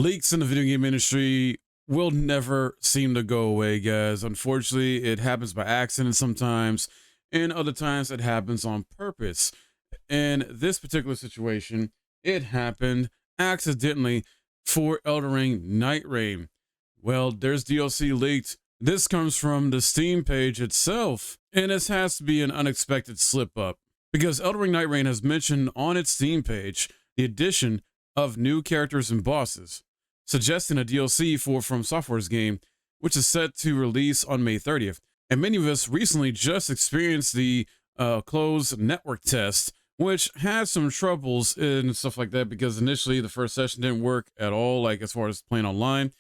Leaks in the video game industry will never seem to go away, guys. Unfortunately, it happens by accident sometimes, and other times it happens on purpose. In this particular situation, it happened accidentally for Elden Ring Nightreign. Well, there's DLC leaked. This comes from the Steam page itself, and this has to be an unexpected slip up because Elden Ring Nightreign has mentioned on its Steam page the addition of new characters and bosses, suggesting a DLC for From Software's game, which is set to release on May 30th. And many of us recently just experienced the closed network test, which had some troubles and stuff like that because initially the first session didn't work at all, like as far as playing online.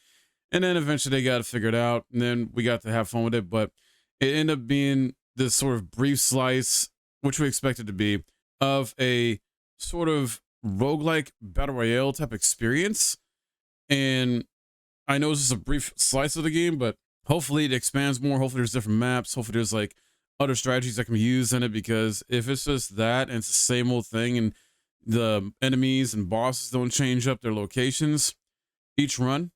And then eventually they got it figured out, and then we got to have fun with it. But it ended up being this sort of brief slice, which we expected to be, of a sort of roguelike battle royale type experience. And I know it's just a brief slice of the game, but hopefully it expands more. Hopefully there's different maps. Hopefully there's like other strategies that can be used in it, because if it's just that and it's the same old thing and the enemies and bosses don't change up their locations each run,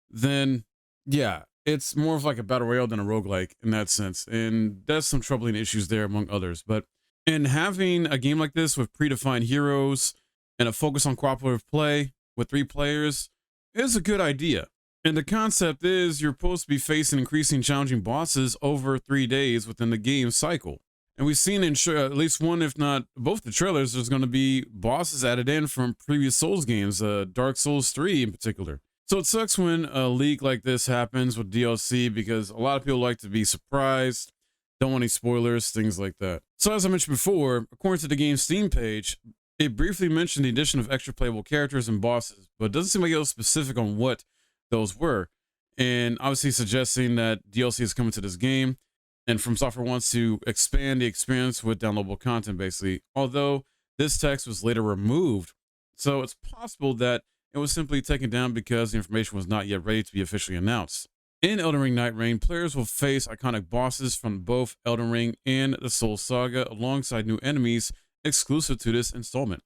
then yeah, it's more of like a battle royale than a roguelike in that sense. And that's some troubling issues there among others. But in having a game like this with predefined heroes and a focus on cooperative play with 3 players is a good idea. And the concept is you're supposed to be facing increasing challenging bosses over 3 days within the game cycle. And we've seen in at least one, if not both the trailers, there's going to be bosses added in from previous Souls games, Dark Souls 3 in particular. So it sucks when a leak like this happens with DLC because a lot of people like to be surprised, don't want any spoilers, things like that. So as I mentioned before, according to the game's Steam page, it briefly mentioned the addition of extra playable characters and bosses, but it doesn't seem like it was specific on what those were. And obviously suggesting that DLC is coming to this game, and From Software wants to expand the experience with downloadable content, basically. Although this text was later removed, so it's possible that it was simply taken down because the information was not yet ready to be officially announced. In Elden Ring Nightreign, players will face iconic bosses from both Elden Ring and the Soul Saga alongside new enemies exclusive to this installment.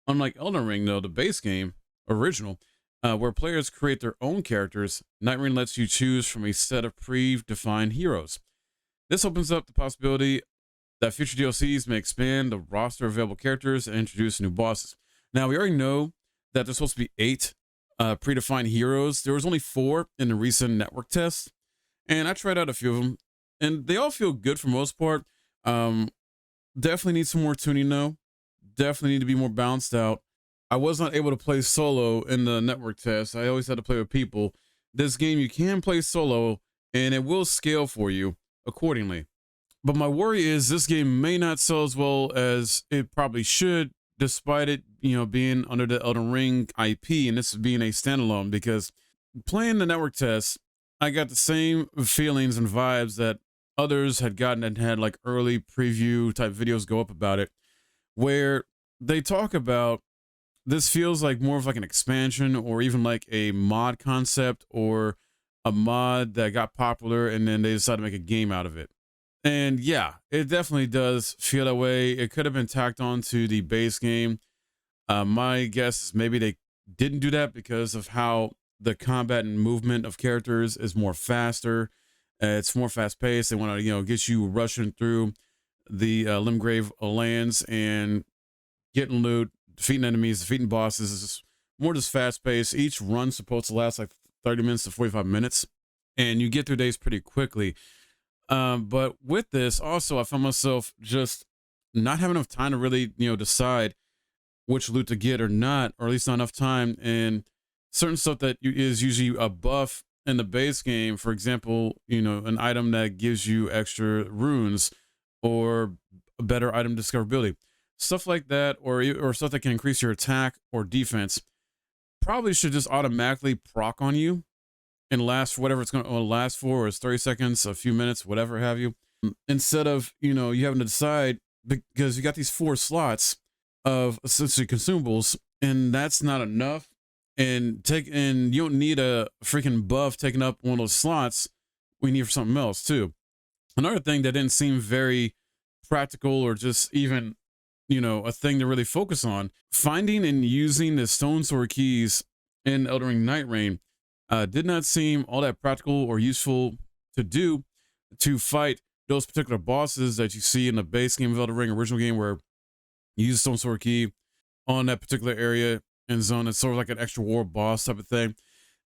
Unlike Elden Ring, though, the base game, original, where players create their own characters, Nightreign lets you choose from a set of predefined heroes. This opens up the possibility that future DLCs may expand the roster of available characters and introduce new bosses. Now, we already know that there's supposed to be 8 predefined heroes. There was only 4 in the recent network test, and I tried out a few of them, and they all feel good for most part. Definitely need some more tuning though. Definitely need to be more balanced out. I was not able to play solo in the network test. I always had to play with people. This game, you can play solo, and it will scale for you accordingly. But my worry is this game may not sell as well as it probably should, despite it, being under the Elden Ring IP and this being a standalone, because playing the network test, I got the same feelings and vibes that others had gotten and had like early preview type videos go up about it, where they talk about this feels like more of like an expansion or even like a mod concept or a mod that got popular and then they decided to make a game out of it. And yeah, it definitely does feel that way. It could have been tacked on to the base game. My guess is maybe they didn't do that because of how the combat and movement of characters is more faster. It's more fast paced. They want to, get you rushing through the Limgrave lands and getting loot, defeating enemies, defeating bosses. It's just more just fast paced. Each run's supposed to last like 30 minutes to 45 minutes, and you get through days pretty quickly. But with this, also, I found myself just not having enough time to really, decide which loot to get or not, or at least not enough time. And certain stuff that is usually a buff in the base game, for example, an item that gives you extra runes or a better item discoverability, stuff like that, or stuff that can increase your attack or defense, probably should just automatically proc on you and last for whatever it's going to last for, or it's 30 seconds, a few minutes, whatever have you, instead of, you having to decide, because you got these 4 slots of essentially consumables, and that's not enough. And you don't need a freaking buff taking up one of those slots. We need for something else too. Another thing that didn't seem very practical or just even, a thing to really focus on, finding and using the stone sword keys in Elden Ring Nightreign did not seem all that practical or useful to do to fight those particular bosses that you see in the base game of Elden Ring, original game, where you use Stone Sword Key on that particular area and zone. It's sort of like an extra war boss type of thing.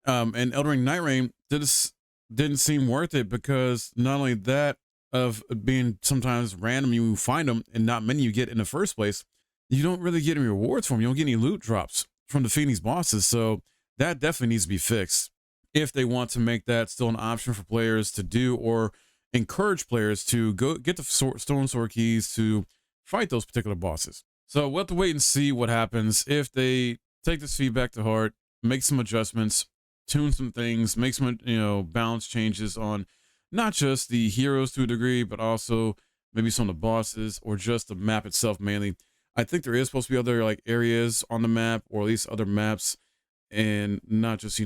And Elden Ring Nightreign didn't seem worth it, because not only that, of being sometimes random, you find them and not many you get in the first place, you don't really get any rewards from them. You don't get any loot drops from defeating these bosses. So that definitely needs to be fixed if they want to make that still an option for players to do, or encourage players to go get the Stone Sword Keys to fight those particular bosses. So we'll have to wait and see what happens if they take this feedback to heart, make some adjustments, tune some things, make some, balance changes on not just the heroes to a degree, but also maybe some of the bosses, or just the map itself mainly. I think there is supposed to be other like areas on the map, or at least other maps, and not just,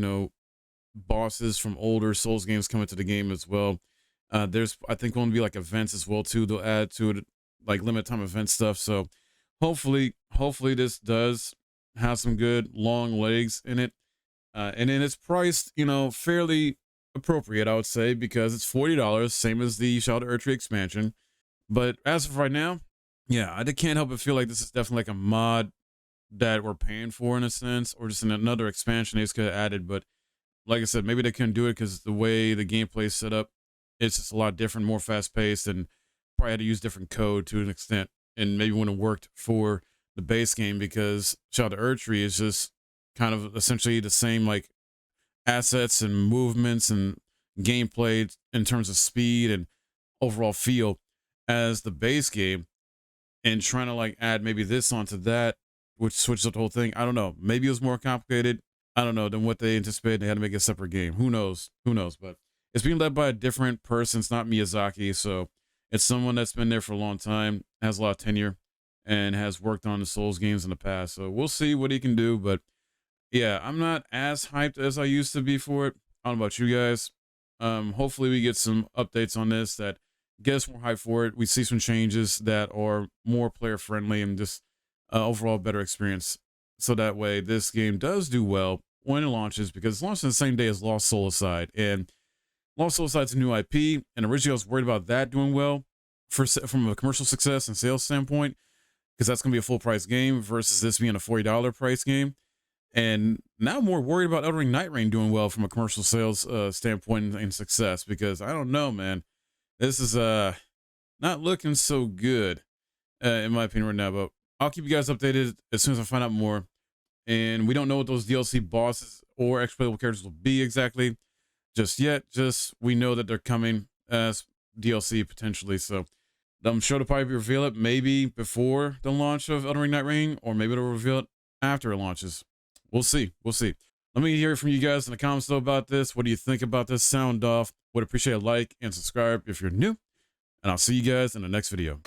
bosses from older Souls games coming to the game as well. There's, I think, going to be like events as well too. They'll add to it, like limited time event stuff. So hopefully this does have some good long legs in it. And then it's priced, fairly appropriate, I would say, because it's $40, same as the Shadow Erdtree expansion. But as of right now, yeah, I can't help but feel like this is definitely like a mod that we're paying for in a sense, or just another expansion they just could have added. But like I said, maybe they couldn't do it because the way the gameplay is set up, it's just a lot different, more fast paced, and probably had to use different code to an extent, and maybe wouldn't have worked for the base game, because Shadow Erdtree is just kind of essentially the same like assets and movements and gameplay in terms of speed and overall feel as the base game, and trying to like add maybe this onto that, which switches up the whole thing. I don't know, maybe it was more complicated, I don't know, than what they anticipated. They had to make a separate game. Who knows, but it's being led by a different person. It's not Miyazaki, so it's someone that's been there for a long time, has a lot of tenure, and has worked on the Souls games in the past. So we'll see what he can do. But yeah, I'm not as hyped as I used to be for it. I don't know about you guys. Hopefully we get some updates on this that get us more hyped for it. We see some changes that are more player friendly, and just overall better experience. So that way this game does do well when it launches, because it's launched on the same day as Lost Soulside, and Lost Soulside's a new IP. And originally I was worried about that doing well from a commercial success and sales standpoint, because that's going to be a full price game versus this being a $40 price game. And now I'm more worried about Elden Ring Nightreign doing well from a commercial sales standpoint and success, because I don't know, man. This is not looking so good, in my opinion right now. But I'll keep you guys updated as soon as I find out more. And we don't know what those DLC bosses or exploitable characters will be exactly just yet. Just we know that they're coming as DLC potentially. So I'm sure they'll probably reveal it maybe before the launch of Elden Ring Nightreign, or maybe they'll reveal it after it launches. We'll see. Let me hear from you guys in the comments though about this. What do you think about this sound off? Would appreciate a like and subscribe if you're new. And I'll see you guys in the next video.